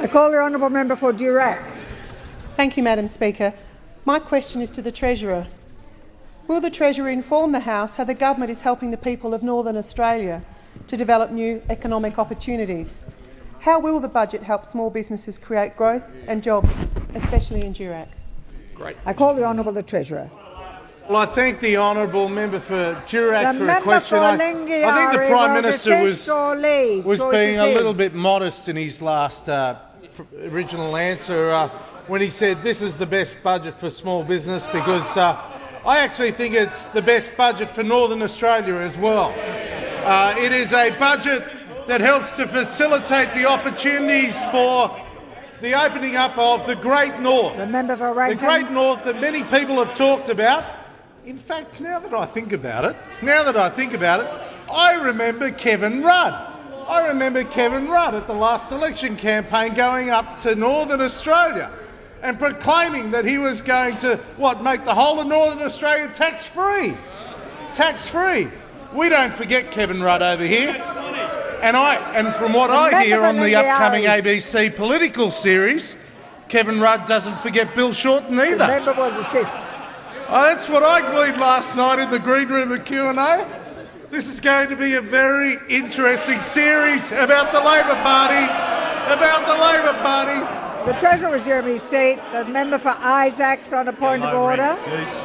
I call the honourable member for Durack. Thank you, Madam Speaker. My question is to the Treasurer. Will the Treasurer inform the House how the government is helping the people of Northern Australia to develop new economic opportunities? How will the budget help small businesses create growth and jobs, especially in Durack? Great. I call the honourable Treasurer. Well, I thank the honourable member for Durack for a question. I think the Prime Minister was being a little bit modest in his last original answer when he said this is the best budget for small business, because I actually think it's the best budget for Northern Australia as well. It is a budget that helps to facilitate the opportunities for the opening up of the Great North. The member for Rankin. The Great North that many people have talked about. In fact, now that I think about it, I remember Kevin Rudd. I remember Kevin Rudd at the last election campaign going up to Northern Australia and proclaiming that he was going to, make the whole of Northern Australia tax-free. Tax-free. We don't forget Kevin Rudd over here. And from what I hear on the upcoming ABC political series, Kevin Rudd doesn't forget Bill Shorten either. The member will desist. That's what I gleaned last night in the Green Room at Q&A. This is going to be a very interesting series about the Labor Party. The Treasurer resume his seat. The member for Isaacs on a point of order. Goose.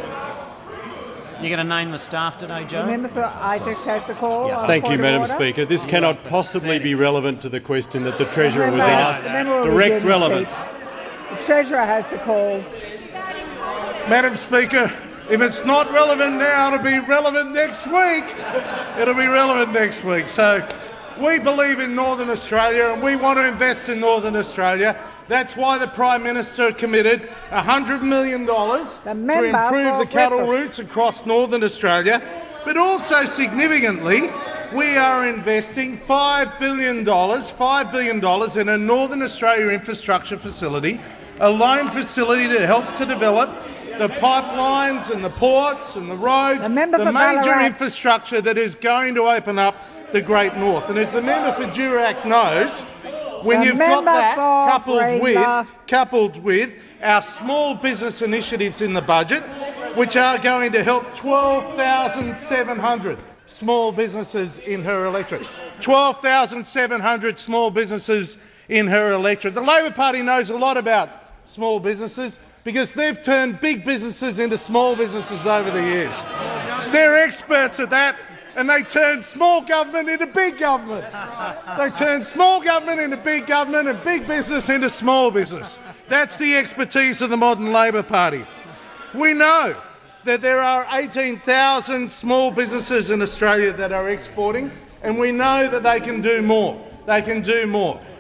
You're going to name the staff today, Joe? The member for Isaacs has the call. On Thank you, Madam order. Speaker. This cannot possibly be relevant to the question that the Treasurer was asked. The member will Direct resume his relevance. seat. The Treasurer has the call. Madam Speaker, if it's not relevant now, it'll be relevant next week. So we believe in Northern Australia and we want to invest in Northern Australia. That's why the Prime Minister committed $100 million to improve the cattle routes across Northern Australia. But also significantly, we are investing $5 billion in a Northern Australia infrastructure facility, a loan facility to help to develop the pipelines and the ports and the roads, the major infrastructure that is going to open up the Great North. And as the member for Durack knows, when you've got that coupled with our small business initiatives in the budget, which are going to help 12,700 small businesses in her electorate. 12,700 small businesses in her electorate. The Labor Party knows a lot about small businesses because they've turned big businesses into small businesses over the years. They're experts at that, and they turn small government into big government. They turn small government into big government and big business into small business. That's the expertise of the modern Labor Party. We know that there are 18,000 small businesses in Australia that are exporting, and we know that they can do more.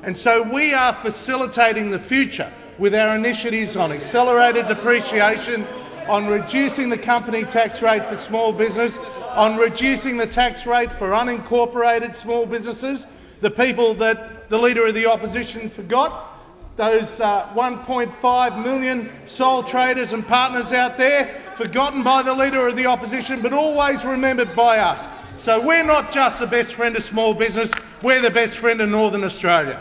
And so we are facilitating the future with our initiatives on accelerated depreciation, on reducing the company tax rate for small business, on reducing the tax rate for unincorporated small businesses, the people that the Leader of the Opposition forgot, those 1.5 million sole traders and partners out there, forgotten by the Leader of the Opposition but always remembered by us. So we're not just the best friend of small business, we're the best friend of Northern Australia.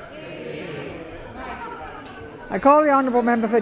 I call the honourable member for